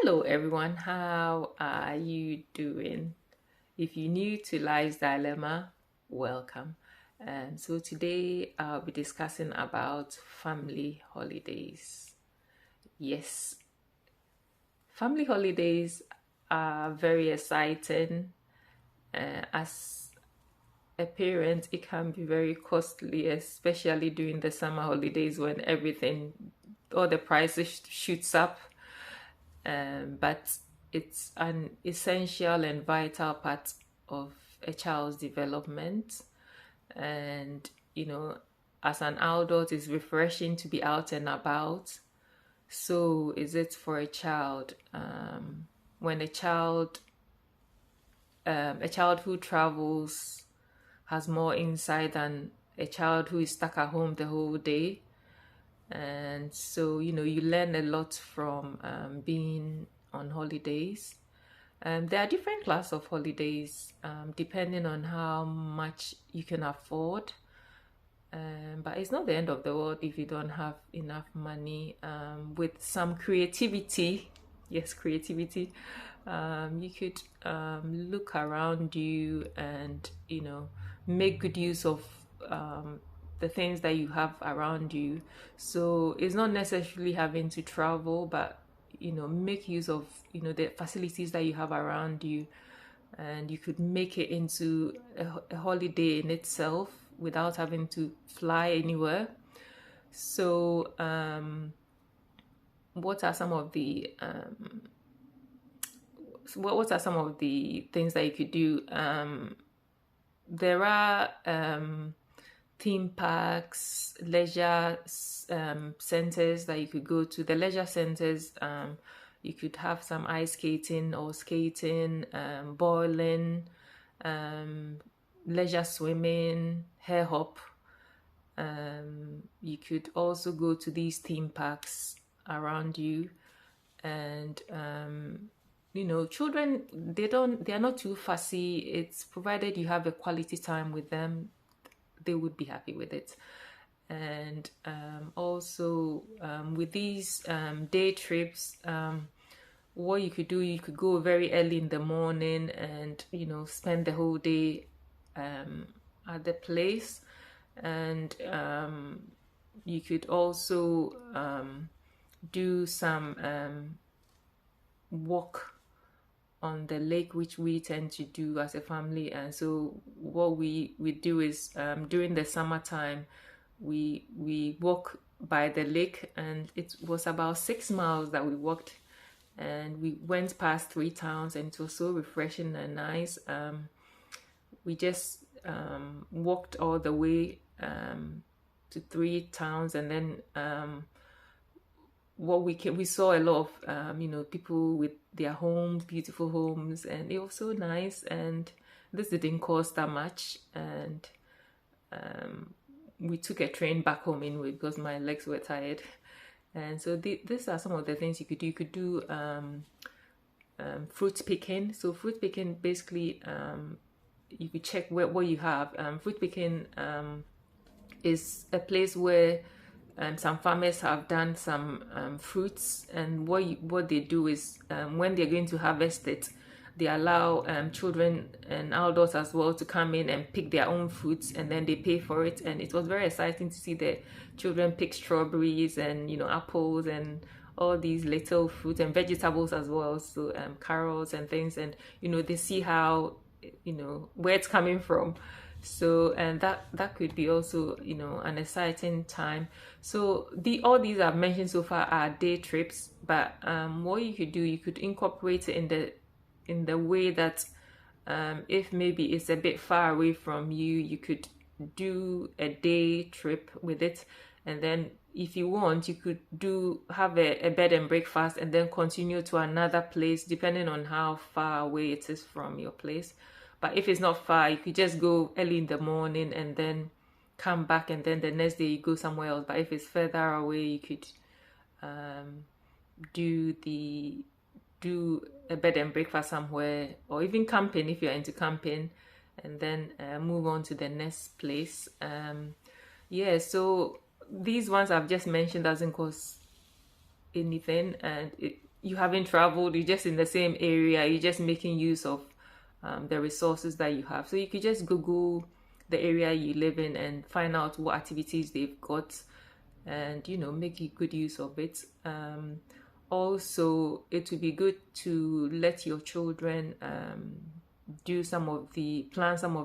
Hello, everyone. How are you doing? If you're new to Life's Dilemma, welcome. So today I'll be discussing about family holidays. Yes, family holidays are very exciting. As a parent, it can be very costly, especially during the summer holidays when all the prices shoots up. But it's an essential and vital part of a child's development. And, as an adult, it's refreshing to be out and about. So, is it for a child? When a child who travels has more insight than a child who is stuck at home the whole day. And so you learn a lot from being on holidays. There are different class of holidays depending on how much you can afford, but it's not the end of the world if you don't have enough money. With some creativity, yes, creativity, you could look around you and make good use of the things that you have around you. So it's not necessarily having to travel, but make use of the facilities that you have around you, and you could make it into a holiday in itself without having to fly anywhere. So what are some of the what are some of the things that you could do? There are theme parks, leisure centers that you could go to. The leisure centers, you could have some ice skating or skating, bowling, leisure swimming, hair hop. You could also go to these theme parks around you, and children, they are not too fussy. It's provided you have a quality time with them, they would be happy with it. And also with these day trips, what you could do, you could go very early in the morning and spend the whole day at the place. And you could also do some walk on the lake, which we tend to do as a family. And so what we do is during the summertime, we walk by the lake, and it was about 6 miles that we walked, and we went past 3 towns, and it was so refreshing and nice. We just walked all the way to 3 towns, and then we saw a lot of people with their homes, beautiful homes, and it was so nice. And this didn't cost that much, and we took a train back home anyway because my legs were tired. And so these are some of the things you could do. You could do fruit picking. So fruit picking, basically, you could check what you have. Fruit picking is a place where some farmers have done some fruits, and what they do is when they're going to harvest it, they allow children and adults as well to come in and pick their own fruits, and then they pay for it. And it was very exciting to see the children pick strawberries and apples and all these little fruits and vegetables as well, so carrots and things, and they see how where it's coming from. So, and that could be also an exciting time. So all these I've mentioned so far are day trips, but what you could do, you could incorporate it in the way that if maybe it's a bit far away from you, you could do a day trip with it. And then if you want, you could have a bed and breakfast and then continue to another place depending on how far away it is from your place. But if it's not far, you could just go early in the morning and then come back, and then the next day you go somewhere else. But if it's further away, you could do a bed and breakfast somewhere, or even camping if you're into camping, and then move on to the next place. So these ones I've just mentioned doesn't cost anything, and you haven't traveled, you're just in the same area, you're just making use of the resources that you have. So you could just Google the area you live in and find out what activities they've got, and make good use of it. Also, it would be good to let your children plan some of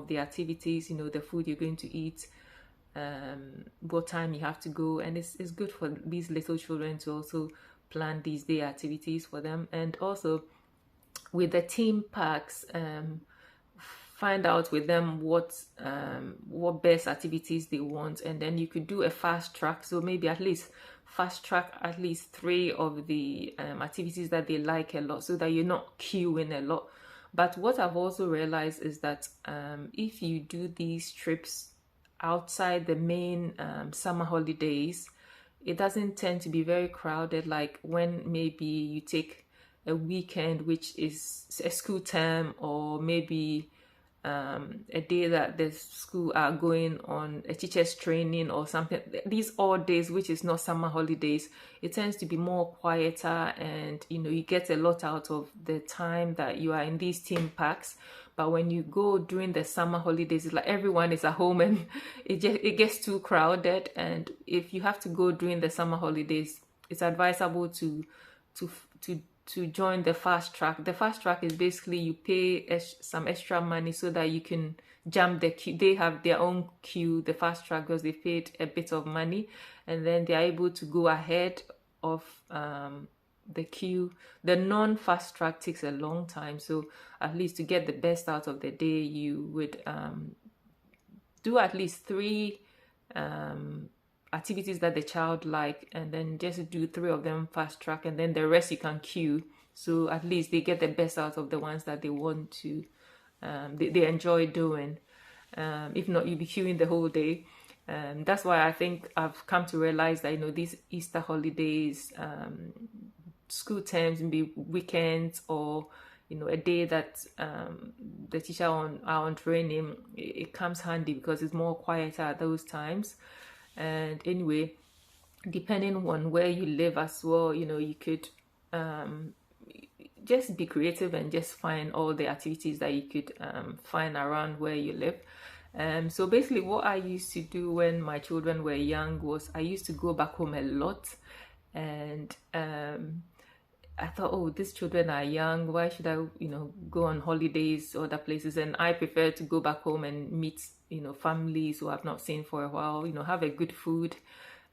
the activities, the food you're going to eat, what time you have to go, and it's good for these little children to also plan these day activities for them. And also with the theme parks, find out with them what best activities they want, and then you could do a fast track. So maybe at least fast track at least 3 of the activities that they like a lot, so that you're not queuing a lot. But what I've also realized is that if you do these trips outside the main summer holidays, it doesn't tend to be very crowded, like when maybe you take a weekend, which is a school term, or maybe a day that the school are going on a teacher's training or something. These odd days, which is not summer holidays, it tends to be more quieter, and you get a lot out of the time that you are in these theme parks. But when you go during the summer holidays, it's like everyone is at home, and it gets too crowded. And if you have to go during the summer holidays, it's advisable to join the fast track. The fast track is basically you pay some extra money so that you can jump the queue. They have their own queue, the fast track, because they paid a bit of money, and then they are able to go ahead of the queue. The non-fast track takes a long time, so at least to get the best out of the day, you would do at least 3 activities that the child like, and then just do 3 of them fast track, and then the rest you can queue, so at least they get the best out of the ones that they want to they enjoy doing. If not, you'll be queuing the whole day. That's why I think I've come to realize that these Easter holidays, school terms, maybe weekends, or a day that the teacher are on training, it comes handy because it's more quieter at those times. And anyway, depending on where you live as well, you could just be creative and just find all the activities that you could find around where you live. So basically what I used to do when my children were young was I used to go back home a lot, and I thought, oh, these children are young, why should I go on holidays or other places? And I prefer to go back home and meet families who I've not seen for a while, have a good food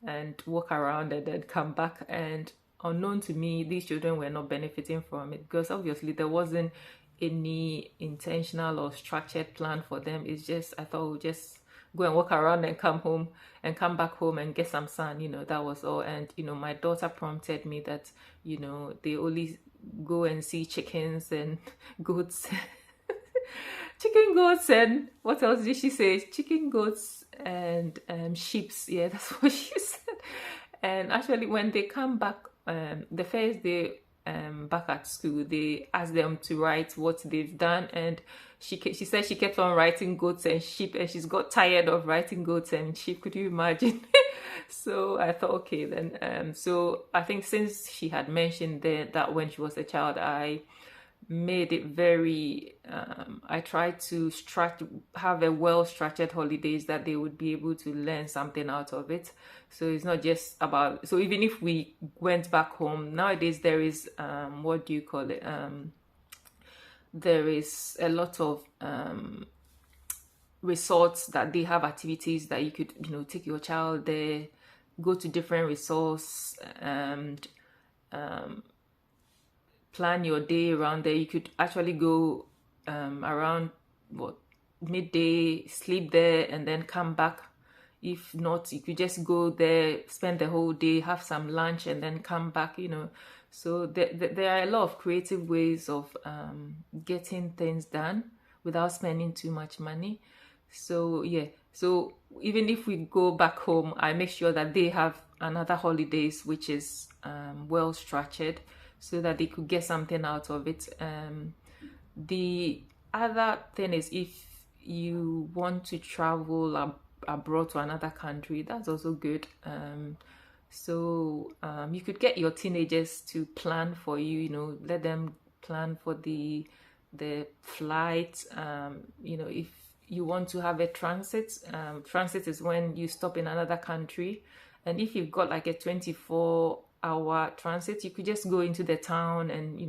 and walk around, and then come back. And unknown to me, these children were not benefiting from it, because obviously there wasn't any intentional or structured plan for them. It's just, I thought, just go and walk around and come home and come back home and get some sun, that was all. And my daughter prompted me that they only go and see chickens and goats chicken, goats, and what else did she say? Chicken, goats, and sheeps. Yeah, that's what she said. And actually when they come back, the first day back at school, they asked them to write what they've done, and she said she kept on writing goats and sheep, and she's got tired of writing goats and sheep. Could you imagine? So I thought, okay then. So I think since she had mentioned that when she was a child, I made it very I tried to have a well-structured holidays that they would be able to learn something out of it. So it's not just about, so even if we went back home, nowadays there is what do you call it, there is a lot of resorts that they have activities that you could take your child there, go to different resorts, and plan your day around there. You could actually go around midday, sleep there, and then come back. If not, you could just go there, spend the whole day, have some lunch, and then come back. So there are a lot of creative ways of getting things done without spending too much money. So yeah, so even if we go back home, I make sure that they have another holidays which is well structured, so that they could get something out of it. The other thing is, if you want to travel abroad to another country, that's also good. So you could get your teenagers to plan for you, let them plan for the flight. If you want to have a transit is when you stop in another country. And if you've got like a 24-hour transit, you could just go into the town and,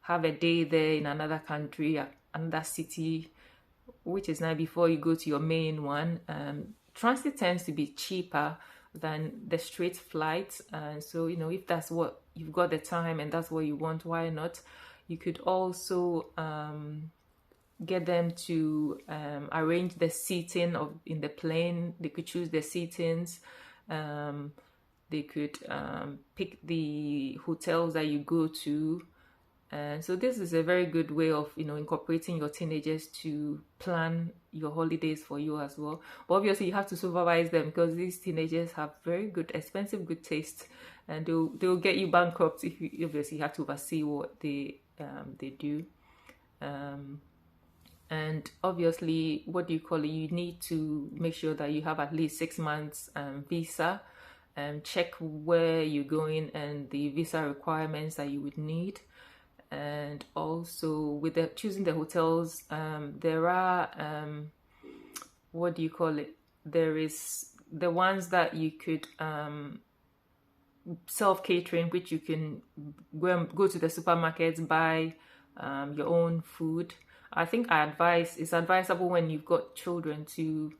have a day there in another country, another city, which is now before you go to your main one. Transit tends to be cheaper than the straight flights. And so, if that's what you've got the time and that's what you want, why not? You could also get them to arrange the seating in the plane. They could choose the seatings. They could pick the hotels that you go to. And so this is a very good way of, incorporating your teenagers to plan your holidays for you as well. But obviously you have to supervise them, because these teenagers have very good, expensive, good taste, and they'll get you bankrupt if you obviously have to oversee what they do. And obviously, you need to make sure that you have at least 6 months visa, and check where you're going and the visa requirements that you would need. And also with choosing the hotels, there are there is the ones that you could self-catering, which you can go to the supermarkets, buy your own food. I think it's advisable when you've got children to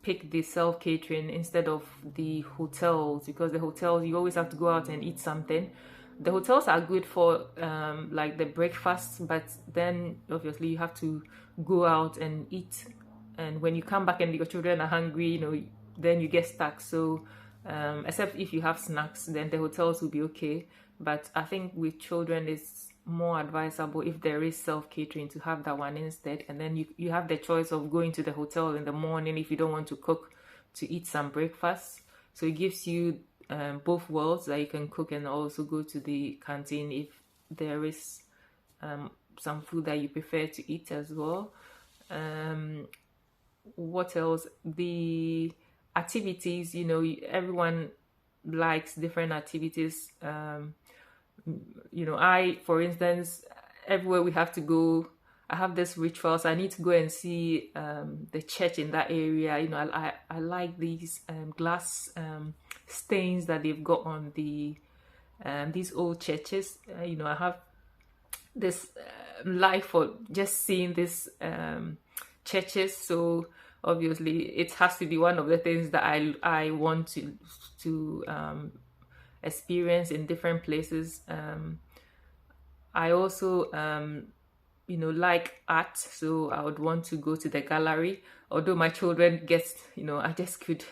pick the self-catering instead of the hotels, because the hotels, you always have to go out and eat something. The hotels are good for like the breakfast, but then obviously you have to go out and eat, and when you come back and your children are hungry, then you get stuck. So except if you have snacks, then the hotels will be okay. But I think with children, it's more advisable, if there is self-catering, to have that one instead. And then you have the choice of going to the hotel in the morning if you don't want to cook, to eat some breakfast. So it gives you both worlds, that you can cook and also go to the canteen if there is some food that you prefer to eat as well. What else? The activities, everyone likes different activities. For instance, everywhere we have to go, I have this ritual, so I need to go and see the church in that area. I like these glass stains that they've got on these old churches. I have this life for just seeing these churches. So obviously, it has to be one of the things that I want to experience in different places. I also like art, so I would want to go to the gallery. Although my children I just could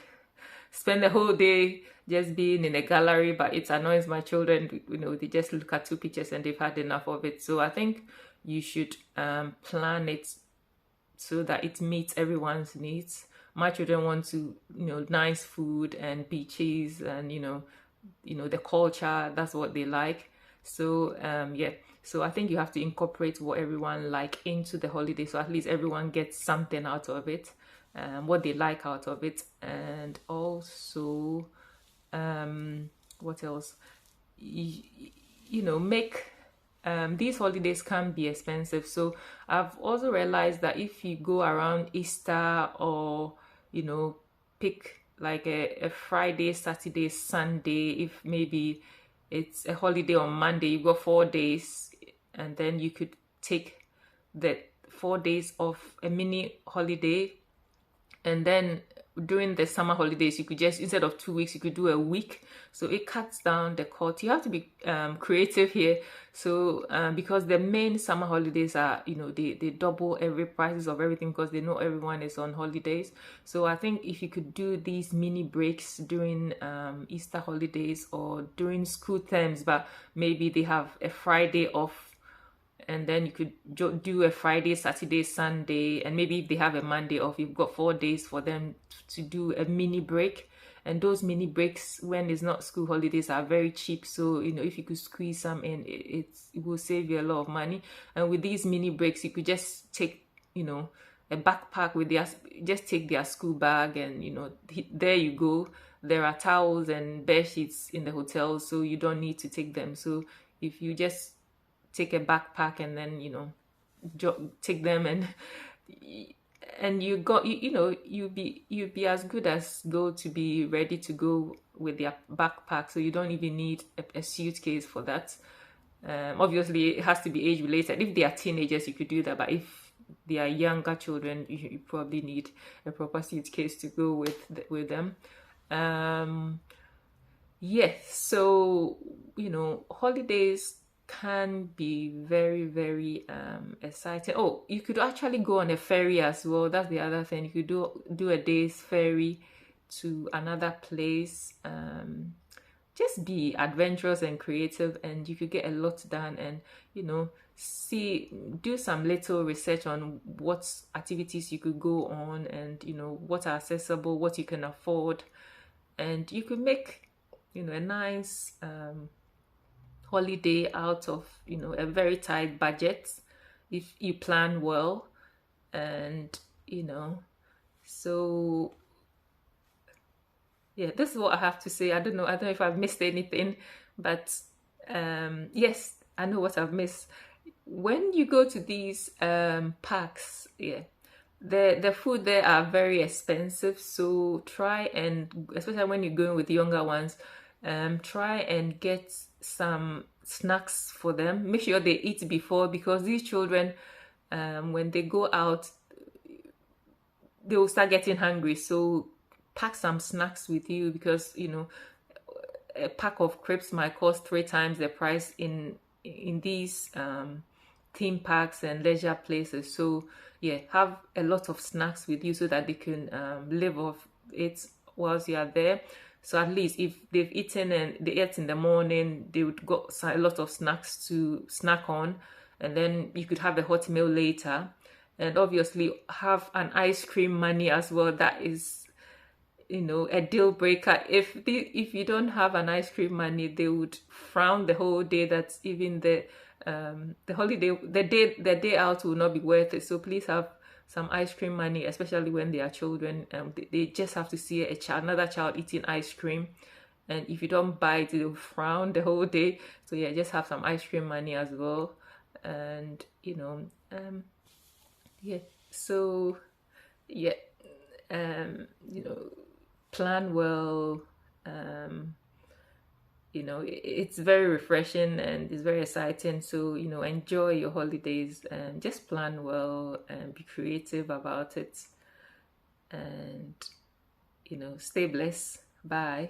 spend the whole day just being in a gallery, but it annoys my children. They just look at 2 pictures and they've had enough of it. So I think you should plan it so that it meets everyone's needs. My children want to, nice food and beaches and, the culture. That's what they like. So, So I think you have to incorporate what everyone like into the holiday, so at least everyone gets something out of it, what they like out of it. And also, what else? Make these holidays can be expensive. So I've also realized that if you go around Easter, or pick like a Friday, Saturday, Sunday, if maybe it's a holiday on Monday, you've got 4 days, and then you could take the 4 days of a mini holiday. And then during the summer holidays, you could just, instead of 2 weeks, you could do a week. So it cuts down the cost. You have to be creative here. So because the main summer holidays are, they double every prices of everything, because they know everyone is on holidays. So I think if you could do these mini breaks during Easter holidays or during school terms, but maybe they have a Friday off, and then you could do a Friday, Saturday, Sunday, and maybe if they have a Monday off, you've got 4 days for them to do a mini break. And those mini breaks, when it's not school holidays, are very cheap. So, if you could squeeze some in, it will save you a lot of money. And with these mini breaks, you could just take, a backpack with just take their school bag, and, there you go. there are towels and bed sheets in the hotel, so you don't need to take them. So if you just take a backpack and then take them, and you got you'd be as good as go to be ready to go with their backpack, so you don't even need a suitcase for that. Obviously it has to be age related. If they are teenagers you could do that, but if they are younger children, you probably need a proper suitcase to go with them. Yes, so holidays can be very, very exciting. Oh, you could actually go on a ferry as well. That's the other thing. You could do a day's ferry to another place. Just be adventurous and creative, and you could get a lot done. And do some little research on what activities you could go on, and what are accessible, what you can afford, and you could make a nice holiday out of a very tight budget if you plan well. And so yeah, this is what I have to say. I don't know if I've missed anything, but yes, I know what I've missed. When you go to these parks, yeah, the food there are very expensive, so try and, especially when you're going with younger ones, try and get some snacks for them. Make sure they eat before, because these children, when they go out, they will start getting hungry. So pack some snacks with you, because a pack of crisps might cost 3 times the price in these theme parks and leisure places. So yeah, have a lot of snacks with you so that they can live off it whilst you are there. So at least if they've eaten and they ate in the morning, they would got a lot of snacks to snack on, and then you could have a hot meal later. And obviously have an ice cream money as well. That is a deal breaker. If you don't have an ice cream money, they would frown the whole day. That's even the holiday, the day out will not be worth it. So please have some ice cream money, especially when they are children. They just have to see another child eating ice cream, and if you don't buy it, they'll frown the whole day. So yeah, just have some ice cream money as well. And yeah, so yeah, plan well. It's very refreshing and it's very exciting. So enjoy your holidays and just plan well and be creative about it. And stay blessed. Bye.